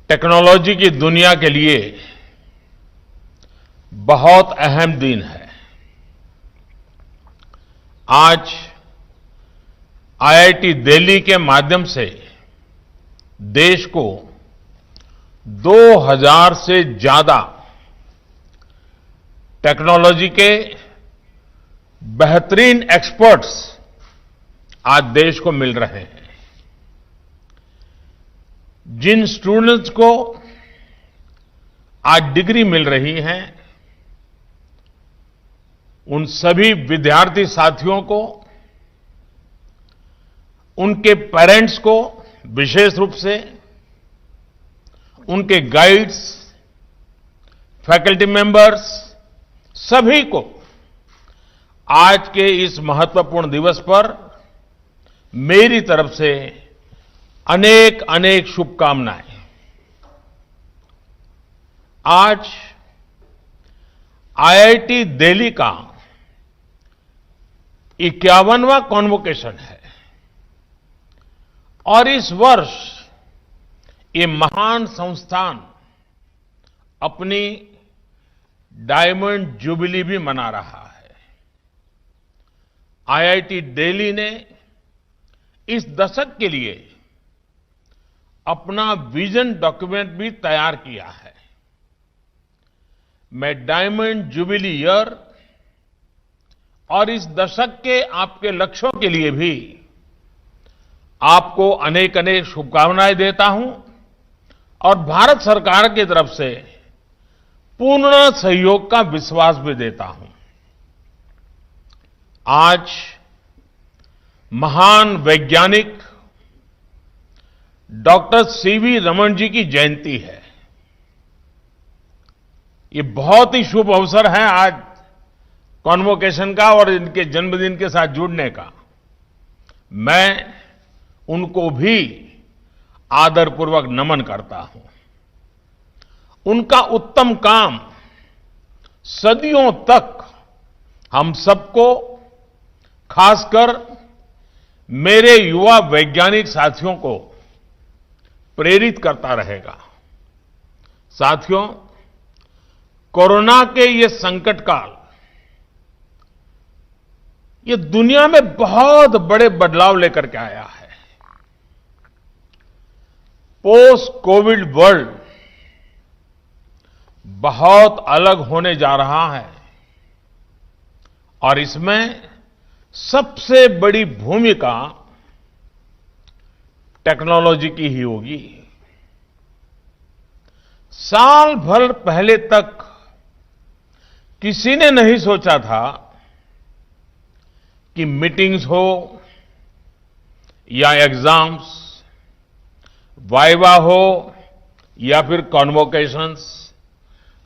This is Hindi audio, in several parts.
टेक्नोलॉजी की दुनिया के लिए बहुत अहम दिन है। आज आईआईटी दिल्ली के माध्यम से देश को 2000 से ज्यादा टेक्नोलॉजी के बेहतरीन एक्सपर्ट्स आज देश को मिल रहे हैं। जिन स्टूडेंट्स को आज डिग्री मिल रही है, उन सभी विद्यार्थी साथियों को, उनके पेरेंट्स को विशेष रूप से, उनके गाइड्स, फैकल्टी मेंबर्स, सभी को आज के इस महत्वपूर्ण दिवस पर मेरी तरफ से अनेक अनेक शुभकामनाएं। आज आईआईटी दिल्ली का 51वां कॉन्वोकेशन है और इस वर्ष ये महान संस्थान अपनी डायमंड जुबली भी मना रहा है। आईआईटी दिल्ली ने इस दशक के लिए अपना विजन डॉक्यूमेंट भी तैयार किया है। मैं डायमंड जुबली ईयर और इस दशक के आपके लक्ष्यों के लिए भी आपको अनेक अनेक शुभकामनाएं देता हूं और भारत सरकार की तरफ से पूर्ण सहयोग का विश्वास भी देता हूं। आज महान वैज्ञानिक डॉक्टर सीवी रमन जी की जयंती है। ये बहुत ही शुभ अवसर है आज कॉन्वोकेशन का और इनके जन्मदिन के साथ जुड़ने का। मैं उनको भी आदरपूर्वक नमन करता हूं। उनका उत्तम काम सदियों तक हम सबको, खासकर मेरे युवा वैज्ञानिक साथियों को प्रेरित करता रहेगा। साथियों, कोरोना के ये संकट काल ये दुनिया में बहुत बड़े बदलाव लेकर के आया है। पोस्ट कोविड वर्ल्ड बहुत अलग होने जा रहा है और इसमें सबसे बड़ी भूमिका टेक्नोलॉजी की ही होगी। साल भर पहले तक किसी ने नहीं सोचा था कि मीटिंग्स हो या एग्जाम्स, वाइवा हो या फिर कॉन्वोकेशंस,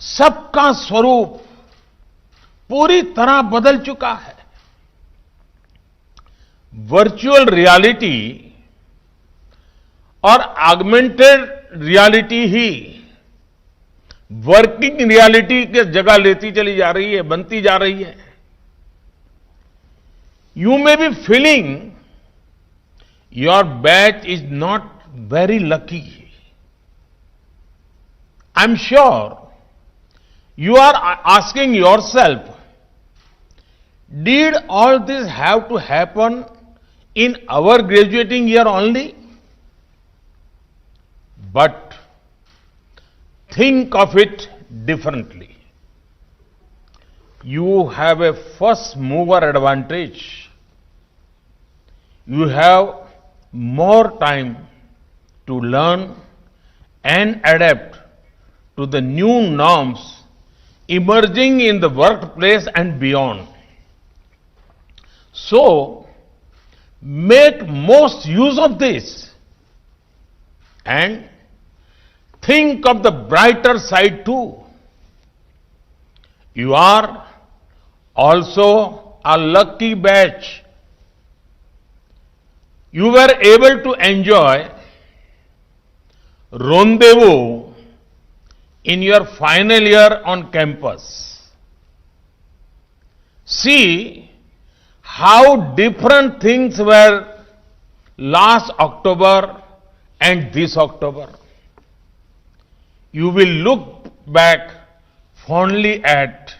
सबका स्वरूप पूरी तरह बदल चुका है। वर्चुअल रियलिटी और ऑगमेंटेड रियलिटी ही वर्किंग रियलिटी की जगह लेती चली जा रही है, बनती जा रही है। You may be feeling your batch is not very lucky. I'm sure you are asking yourself, did all this have to happen in our graduating year only? But think of it differently. You have a first mover advantage. You have more time to learn and adapt to the new norms emerging in the workplace and beyond. So, make most use of this and think of the brighter side too. You are also a lucky batch. You were able to enjoy rendezvous in your final year on campus. See how different things were last October and this October. you will look back fondly at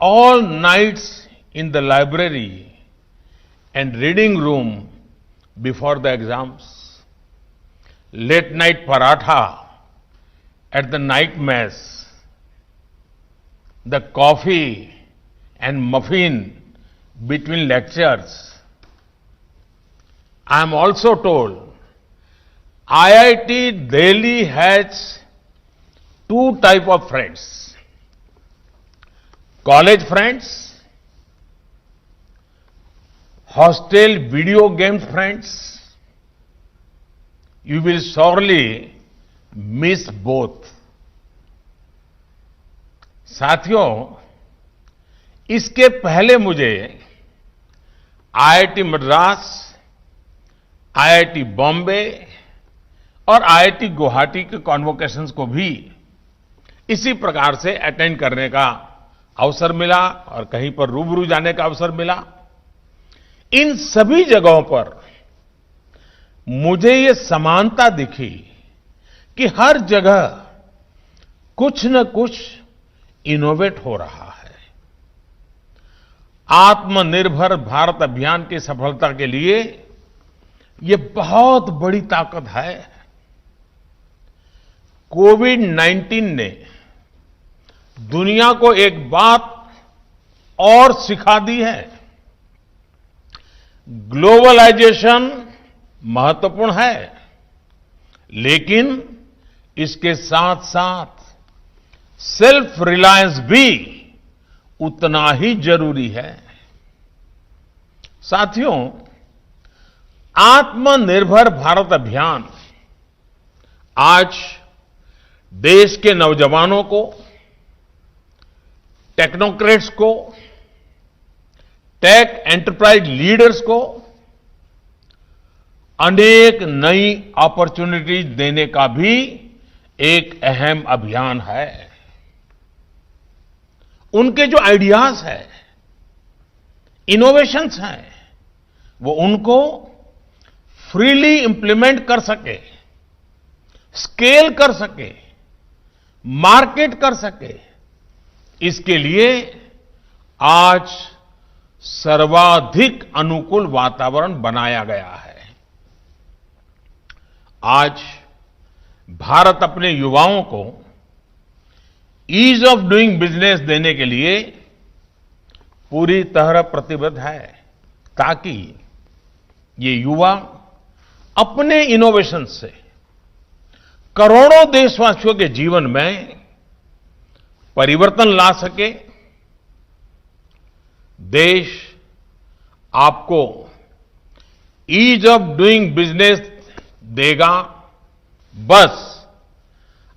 all nights in the library and reading room before the exams, late night paratha at the night mess, the coffee and muffin between lectures. I am also told IIT Delhi has two type of friends: college friends, hostel video game friends. You will sorely miss both. साथियों, इसके पहले मुझे IIT मद्रास, IIT बॉम्बे और IIT गुवाहाटी के कॉन्वोकेशंस को भी इसी प्रकार से अटेंड करने का अवसर मिला और कहीं पर रूबरू जाने का अवसर मिला। इन सभी जगहों पर मुझे ये समानता दिखी कि हर जगह कुछ न कुछ इनोवेट हो रहा है। आत्मनिर्भर भारत अभियान की सफलता के लिए ये बहुत बड़ी ताकत है। कोविड-19 ने दुनिया को एक बात और सिखा दी है। ग्लोबलाइजेशन महत्वपूर्ण है, लेकिन इसके साथ साथ सेल्फ रिलायंस भी उतना ही जरूरी है। साथियों, आत्मनिर्भर भारत अभियान आज देश के नौजवानों को, टेक्नोक्रेट्स को, टेक एंटरप्राइज लीडर्स को अनेक नई अपॉर्चुनिटीज देने का भी एक अहम अभियान है। उनके जो आइडियाज हैं, इनोवेशंस हैं, वो उनको फ्रीली इंप्लीमेंट कर सके, स्केल कर सके, मार्केट कर सके, इसके लिए आज सर्वाधिक अनुकूल वातावरण बनाया गया है। आज भारत अपने युवाओं को ईज ऑफ डूइंग बिजनेस देने के लिए पूरी तरह प्रतिबद्ध है, ताकि ये युवा अपने इनोवेशन से करोड़ों देशवासियों के जीवन में परिवर्तन ला सके। देश आपको ईज ऑफ डूइंग बिजनेस देगा, बस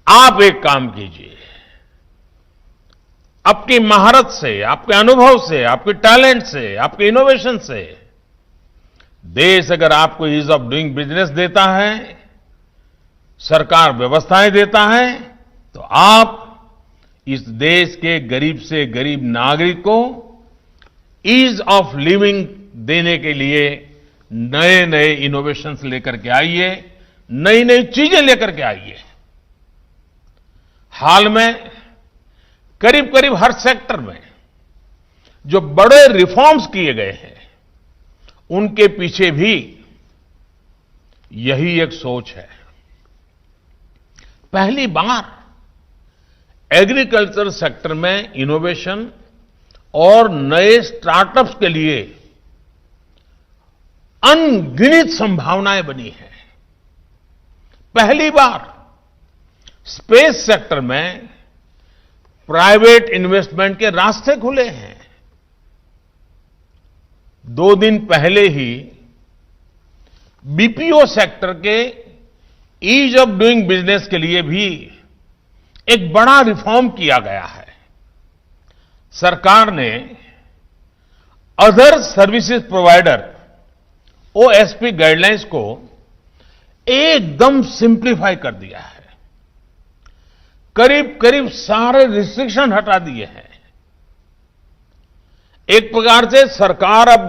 आप एक काम कीजिए, आपकी महारत से, आपके अनुभव से, आपके टैलेंट से, आपके इनोवेशन से देश अगर आपको ईज ऑफ डूइंग बिजनेस देता है, सरकार व्यवस्थाएं देता है, तो आप इस देश के गरीब से गरीब नागरिक को ईज ऑफ लिविंग देने के लिए नए नए इनोवेशंस लेकर के आइए, नई नई चीजें लेकर के आइए। हाल में करीब करीब हर सेक्टर में जो बड़े रिफॉर्म्स किए गए हैं, उनके पीछे भी यही एक सोच है। पहली बार एग्रीकल्चर सेक्टर में इनोवेशन और नए स्टार्टअप्स के लिए अनगिनत संभावनाएं बनी हैं। पहली बार स्पेस सेक्टर में प्राइवेट इन्वेस्टमेंट के रास्ते खुले हैं। 2 दिन पहले ही बीपीओ सेक्टर के ईज ऑफ डूइंग बिजनेस के लिए भी एक बड़ा रिफॉर्म किया गया है। सरकार ने other services provider OSP guidelines को एकदम सिंप्लीफाई कर दिया है। करीब करीब सारे रिस्ट्रिक्शन हटा दिए हैं। एक प्रकार से सरकार अब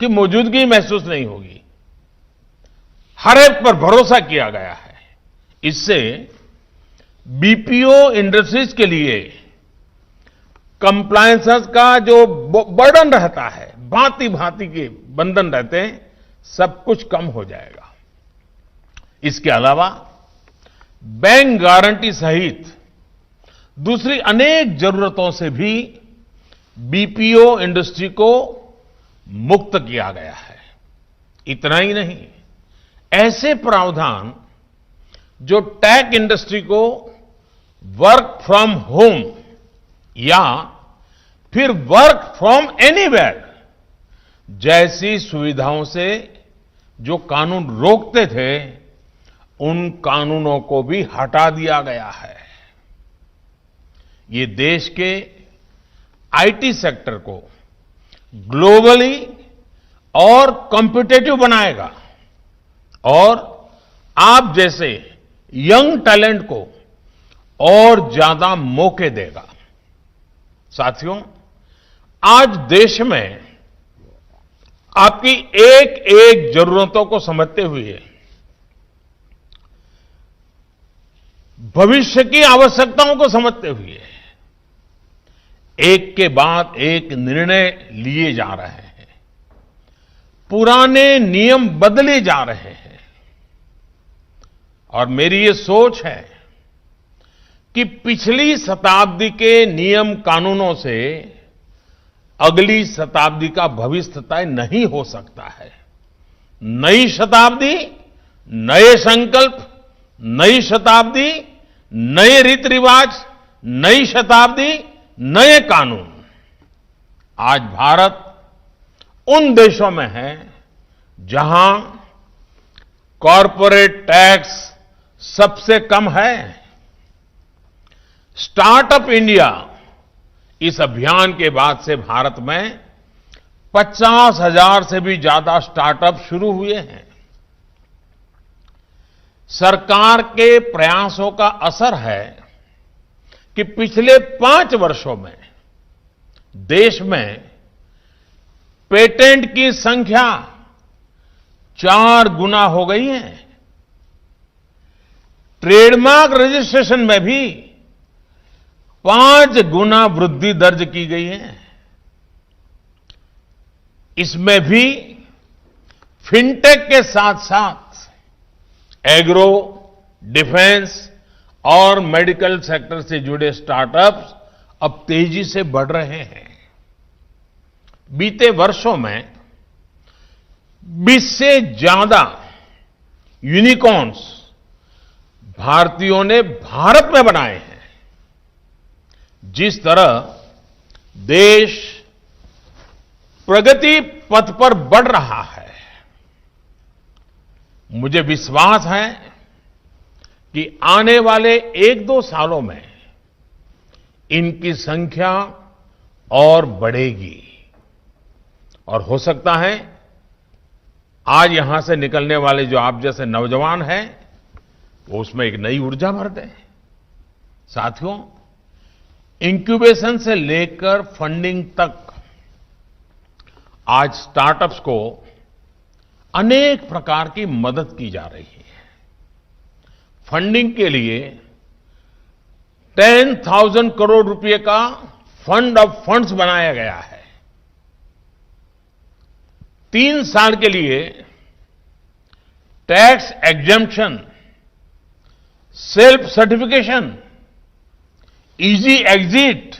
की मौजूदगी महसूस नहीं होगी, हर एक पर भरोसा किया गया है। इससे बीपीओ इंडस्ट्रीज के लिए कंप्लायंसेस का जो बर्डन रहता है, भांति भांति के बंधन रहते हैं, सब कुछ कम हो जाएगा। इसके अलावा बैंक गारंटी सहित दूसरी अनेक जरूरतों से भी बीपीओ इंडस्ट्री को मुक्त किया गया है। इतना ही नहीं, ऐसे प्रावधान जो टेक इंडस्ट्री को वर्क फ्रॉम होम या फिर वर्क फ्रॉम एनीवेयर जैसी सुविधाओं से जो कानून रोकते थे, उन कानूनों को भी हटा दिया गया है। ये देश के आईटी सेक्टर को ग्लोबली और कॉम्पिटिटिव बनाएगा और आप जैसे यंग टैलेंट को और ज्यादा मौके देगा। साथियों, आज देश में आपकी एक एक जरूरतों को समझते हुए भविष्य की आवश्यकताओं को समझते हुए एक के बाद एक निर्णय लिए जा रहे हैं, पुराने नियम बदले जा रहे हैं। और मेरी ये सोच है कि पिछली शताब्दी के नियम कानूनों से अगली शताब्दी का भविष्य तय नहीं हो सकता है। नई शताब्दी, नए संकल्प, नई शताब्दी, नए रीति रिवाज, नई शताब्दी, नए कानून। आज भारत उन देशों में है जहां कॉरपोरेट टैक्स सबसे कम है। स्टार्टअप इंडिया इस अभियान के बाद से भारत में 50,000 से भी ज्यादा स्टार्टअप शुरू हुए हैं। सरकार के प्रयासों का असर है कि पिछले 5 वर्षों में देश में पेटेंट की संख्या 4 गुना हो गई है। ट्रेडमार्क रजिस्ट्रेशन में भी 5 गुना वृद्धि दर्ज की गई है। इसमें भी फिनटेक के साथ साथ एग्रो, डिफेंस और मेडिकल सेक्टर से जुड़े स्टार्टअप्स अब तेजी से बढ़ रहे हैं। बीते वर्षों में 20 से ज्यादा यूनिकॉर्न्स भारतीयों ने भारत में बनाए हैं। जिस तरह देश प्रगति पथ पर बढ़ रहा है, मुझे विश्वास है कि आने वाले 1-2 सालों में इनकी संख्या और बढ़ेगी। और हो सकता है आज यहां से निकलने वाले जो आप जैसे नौजवान हैं, वो उसमें एक नई ऊर्जा भर दें। साथियों, इंक्यूबेशन से लेकर फंडिंग तक आज स्टार्टअप्स को अनेक प्रकार की मदद की जा रही है। फंडिंग के लिए 10,000 करोड़ रुपए का फंड ऑफ फंड्स बनाया गया है। 3 साल के लिए tax exemption, self certification, easy exit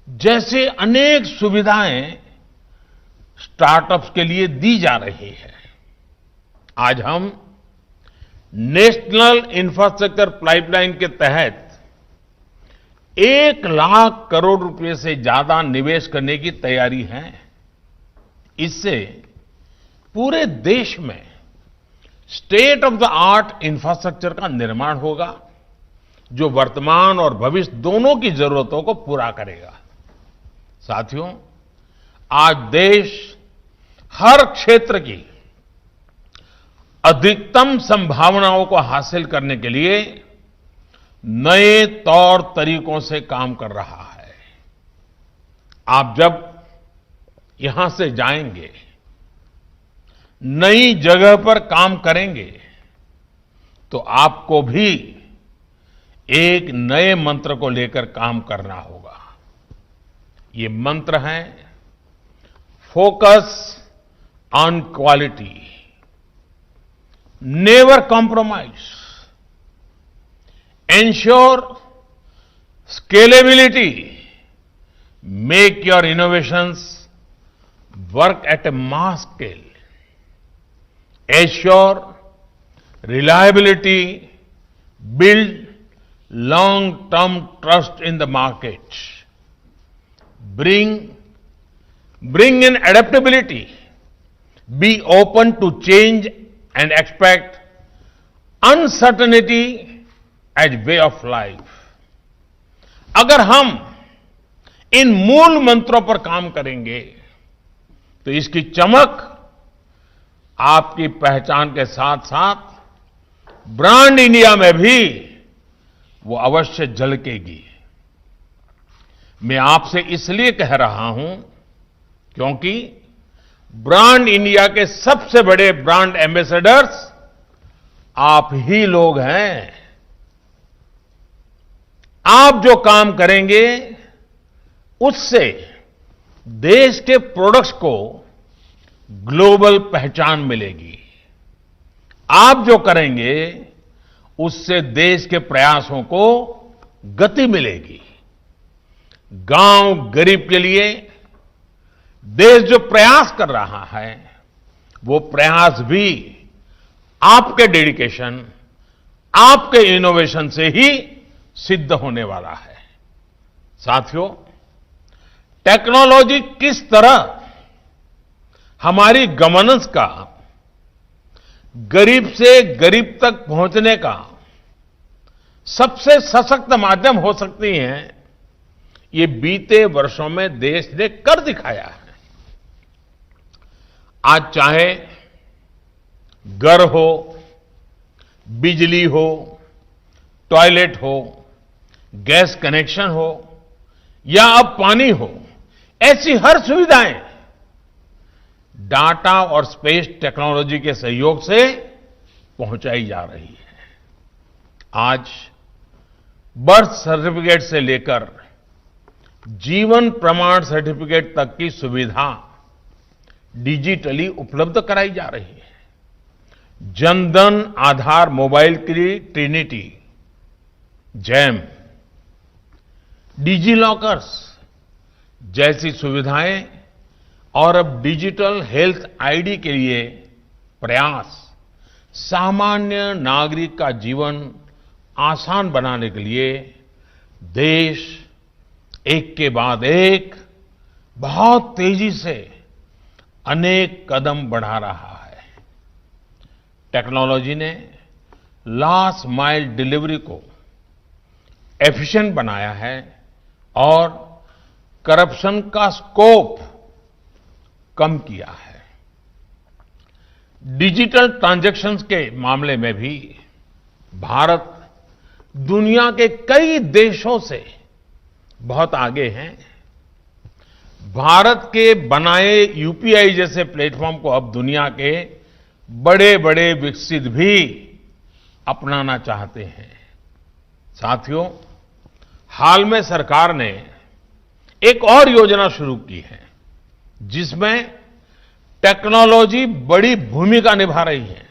जैसे अनेक सुविधाएं स्टार्टअप्स के लिए दी जा रही है। आज हम नेशनल इंफ्रास्ट्रक्चर पाइपलाइन के तहत 1 लाख करोड़ रुपए से ज्यादा निवेश करने की तैयारी है। इससे पूरे देश में state of the art infrastructure का निर्माण होगा, जो वर्तमान और भविष्य दोनों की जरूरतों को पूरा करेगा। साथियों, आज देश हर क्षेत्र की अधिकतम संभावनाओं को हासिल करने के लिए नए तौर तरीकों से काम कर रहा है। आप जब यहां से जाएंगे, नई जगह पर काम करेंगे, तो आपको भी एक नए मंत्र को लेकर काम करना होगा। ये मंत्र है focus on quality, never compromise, ensure scalability, make your innovations work at a mass scale, assure reliability, build long-term trust in the market, bring in adaptability, be open to change and expect uncertainty as way of life। अगर हम इन मूल मंत्रों पर काम करेंगे तो इसकी चमक आपकी पहचान के साथ साथ ब्रांड इंडिया में भी वो अवश्य झलकेगी। मैं आपसे इसलिए कह रहा हूं क्योंकि ब्रांड इंडिया के सबसे बड़े ब्रांड एम्बेसडर्स आप ही लोग हैं। आप जो काम करेंगे उससे देश के प्रोडक्ट्स को ग्लोबल पहचान मिलेगी। आप जो करेंगे उससे देश के प्रयासों को गति मिलेगी। गांव गरीब के लिए देश जो प्रयास कर रहा है वो प्रयास भी आपके डेडिकेशन, आपके इनोवेशन से ही सिद्ध होने वाला है। साथियों, टेक्नोलॉजी किस तरह हमारी गवर्नेंस का गरीब से गरीब तक पहुंचने का सबसे सशक्त माध्यम हो सकती है, ये बीते वर्षों में देश ने कर दिखाया है। आज चाहे घर हो, बिजली हो, टॉयलेट हो, गैस कनेक्शन हो या अब पानी हो, ऐसी हर सुविधाएं डाटा और स्पेस टेक्नोलॉजी के सहयोग से पहुंचाई जा रही है। आज बर्थ सर्टिफिकेट से लेकर जीवन प्रमाण सर्टिफिकेट तक की सुविधा डिजिटली उपलब्ध कराई जा रही है। जनधन आधार मोबाइल की ट्रिनिटी, जैम, डिजी लॉकर्स जैसी सुविधाएं और अब डिजिटल हेल्थ आईडी के लिए प्रयास सामान्य नागरिक का जीवन आसान बनाने के लिए देश एक के बाद एक बहुत तेजी से अनेक कदम बढ़ा रहा है। टेक्नोलॉजी ने लास्ट माइल डिलीवरी को एफिशिएंट बनाया है और करप्शन का स्कोप कम किया है। डिजिटल ट्रांजैक्शंस के मामले में भी भारत दुनिया के कई देशों से बहुत आगे हैं। भारत के बनाए यूपीआई जैसे प्लेटफॉर्म को अब दुनिया के बड़े बड़े विकसित भी अपनाना चाहते हैं। साथियों, हाल में सरकार ने एक और योजना शुरू की है जिसमें टेक्नोलॉजी बड़ी भूमिका निभा रही है।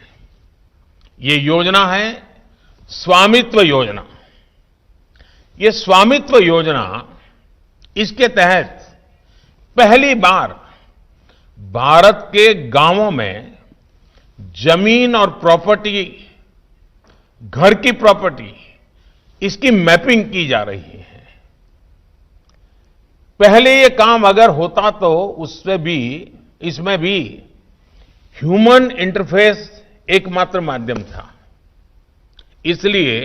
ये योजना है स्वामित्व योजना। ये स्वामित्व योजना, इसके तहत पहली बार भारत के गांवों में जमीन और प्रॉपर्टी, घर की प्रॉपर्टी, इसकी मैपिंग की जा रही है। पहले ये काम अगर होता तो इसमें भी ह्यूमन इंटरफेस एकमात्र माध्यम था। इसलिए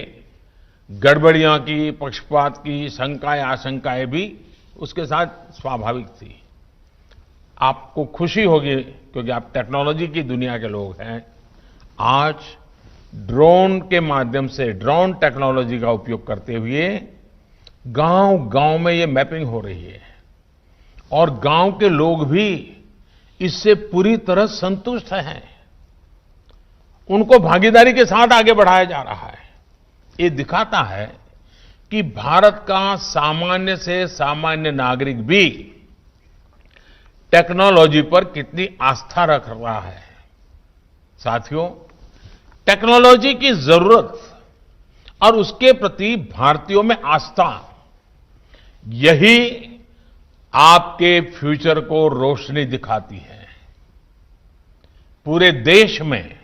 गड़बड़ियां की, पक्षपात की शंकाएं आशंकाएं भी उसके साथ स्वाभाविक थी। आपको खुशी होगी क्योंकि आप टेक्नोलॉजी की दुनिया के लोग हैं। आज ड्रोन के माध्यम से, ड्रोन टेक्नोलॉजी का उपयोग करते हुए गांव-गांव में ये मैपिंग हो रही है और गांव के लोग भी इससे पूरी तरह संतुष्ट हैं। उनको भागीदारी के साथ आगे बढ़ाया जा रहा है। ये दिखाता है कि भारत का सामान्य से सामान्य नागरिक भी टेक्नोलॉजी पर कितनी आस्था रख रहा है। साथियों, टेक्नोलॉजी की जरूरत और उसके प्रति भारतीयों में आस्था, यही आपके फ्यूचर को रोशनी दिखाती है। पूरे देश में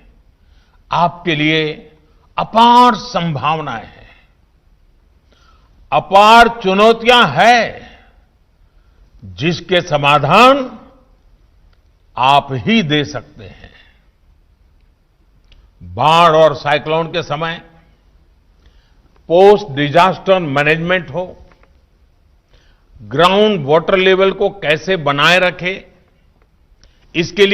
आपके लिए अपार संभावनाएं हैं, अपार चुनौतियां हैं, जिसके समाधान आप ही दे सकते हैं। बाढ़ और साइक्लोन के समय पोस्ट डिजास्टर मैनेजमेंट हो, ग्राउंड वाटर लेवल को कैसे बनाए रखें, इसके लिए